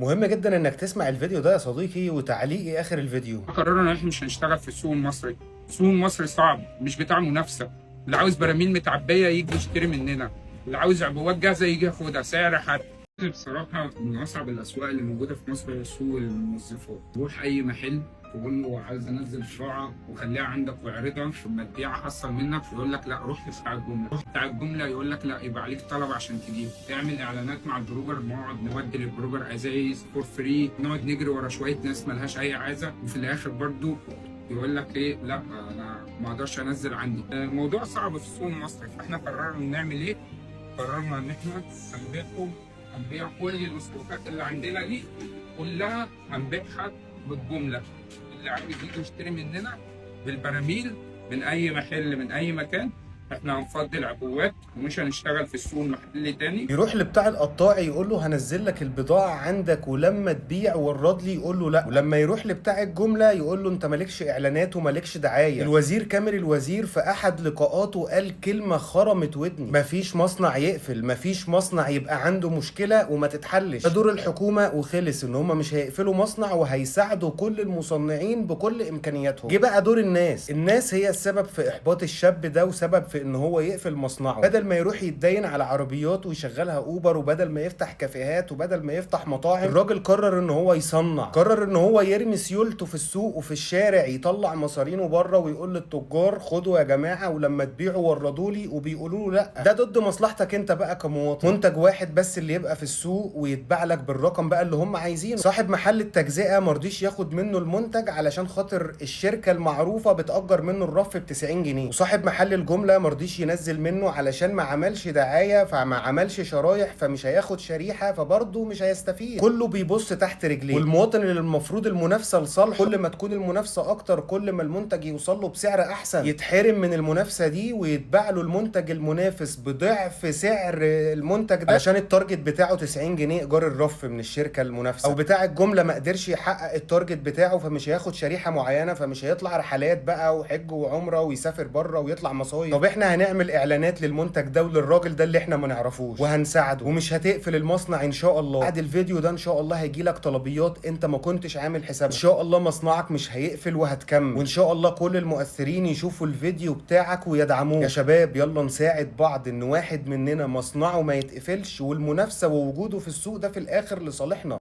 مهم جدا انك تسمع الفيديو ده يا صديقي وتعليقي اخر الفيديو. قررنا ان احنا مش هنشتغل في السوق المصري. السوق المصري صعب، مش بتاع منافسه. اللي عاوز براميل متعبيه يجي يشتري مننا، اللي عاوز عبوات جاهزه يجي ياخدها سعر حد. بصراحه من اصعب الاسواق اللي موجوده في مصر هي سوق الموظفات. روح اي محل تقول له عايز انزل بضاعه وخليها عندك واعرضها، ثم تبيعها حصل منك يقول لك لا روح بتاع الجمله، روح بتاع الجمله يقول لك لا يبقى عليك طلب عشان تجيب. تعمل اعلانات مع البروجر، نقعد نودي للبروجر ازايز فور فري، نقعد نجري ورا شويه ناس ملهاش اي عايزه، وفي الاخر برضو يقول لك ايه لا انا ما اقدرش انزل عندي. الموضوع صعب في السوق المصري، فاحنا قررنا نعمل ايه؟ قررنا ان احنا هنبيع كل الاستوكات اللي عندنا دي كلها، هنبيعها بالجمله. اللي عايز يجي يشتري مننا بالبراميل من اي محل من اي مكان، احنا هنفضي العبوات ومش هنشتغل في السوق المحلي تاني. يروح لبتاع القطاعي يقول له هنزل لك البضاعه عندك ولما تبيع ورد لي يقول له لا، ولما يروح لبتاع الجمله يقول له انت مالكش اعلانات ومالكش دعايه. الوزير كامل الوزير في احد لقاءاته قال كلمه خرمت ودني: مفيش مصنع يقفل، مفيش مصنع يبقى عنده مشكله وما تتحلش. ده دور الحكومه وخلص، ان هم مش هيقفلوا مصنع وهيساعدوا كل المصنعين بكل امكانياتهم. جه بقى دور الناس هي السبب في احباط الشاب ده وسبب في ان هو يقفل مصنعه، بدل ما يروح يتدين على عربيات ويشغلها اوبر، وبدل ما يفتح كافيهات، وبدل ما يفتح مطاعم. الراجل قرر ان هو يصنع، قرر ان هو يرمي سيولته في السوق وفي الشارع، يطلع مصارينه بره ويقول للتجار خدوا يا جماعه ولما تبيعوا وردوا لي، وبيقولوا له لا، ده ضد مصلحتك انت بقى كمواطن. منتج واحد بس اللي يبقى في السوق ويتباع لك بالرقم بقى اللي هم عايزينه. صاحب محل التجزئه مرضيش ياخد منه المنتج علشان خاطر الشركه المعروفه بتأجر منه الرف ب 90 جنيه، وصاحب محل الجمله مرضيش ينزل منه علشان ما عملش دعايه، فما عملش شرايح، فمش هياخد شريحه، فبرضه مش هيستفيد. كله بيبص تحت رجليه. والمواطن اللي المفروض المنافسه لصالحه، كل ما تكون المنافسه اكتر كل ما المنتج يوصل له بسعر احسن، يتحرم من المنافسه دي ويتباع له المنتج المنافس بضعف سعر المنتج ده علشان التارجت بتاعه 90 جنيه ايجار الرف من الشركه المنافسه. او بتاع الجمله ما قدرش يحقق التارجت بتاعه، فمش هياخد شريحه معينه، فمش هيطلع رحلات بقى وحج وعمره ويسافر بره ويطلع مصايف. طب احنا هنعمل اعلانات للمنتج ده وللراجل ده اللي احنا ما نعرفوش، وهنساعده، ومش هتقفل المصنع ان شاء الله. بعد الفيديو ده ان شاء الله هيجي لك طلبيات انت ما كنتش عامل حسابها. ان شاء الله مصنعك مش هيقفل وهتكمل، وان شاء الله كل المؤثرين يشوفوا الفيديو بتاعك ويدعموه. يا شباب يلا نساعد بعض ان واحد مننا مصنعه ما يتقفلش، والمنافسه ووجوده في السوق ده في الاخر لصالحنا.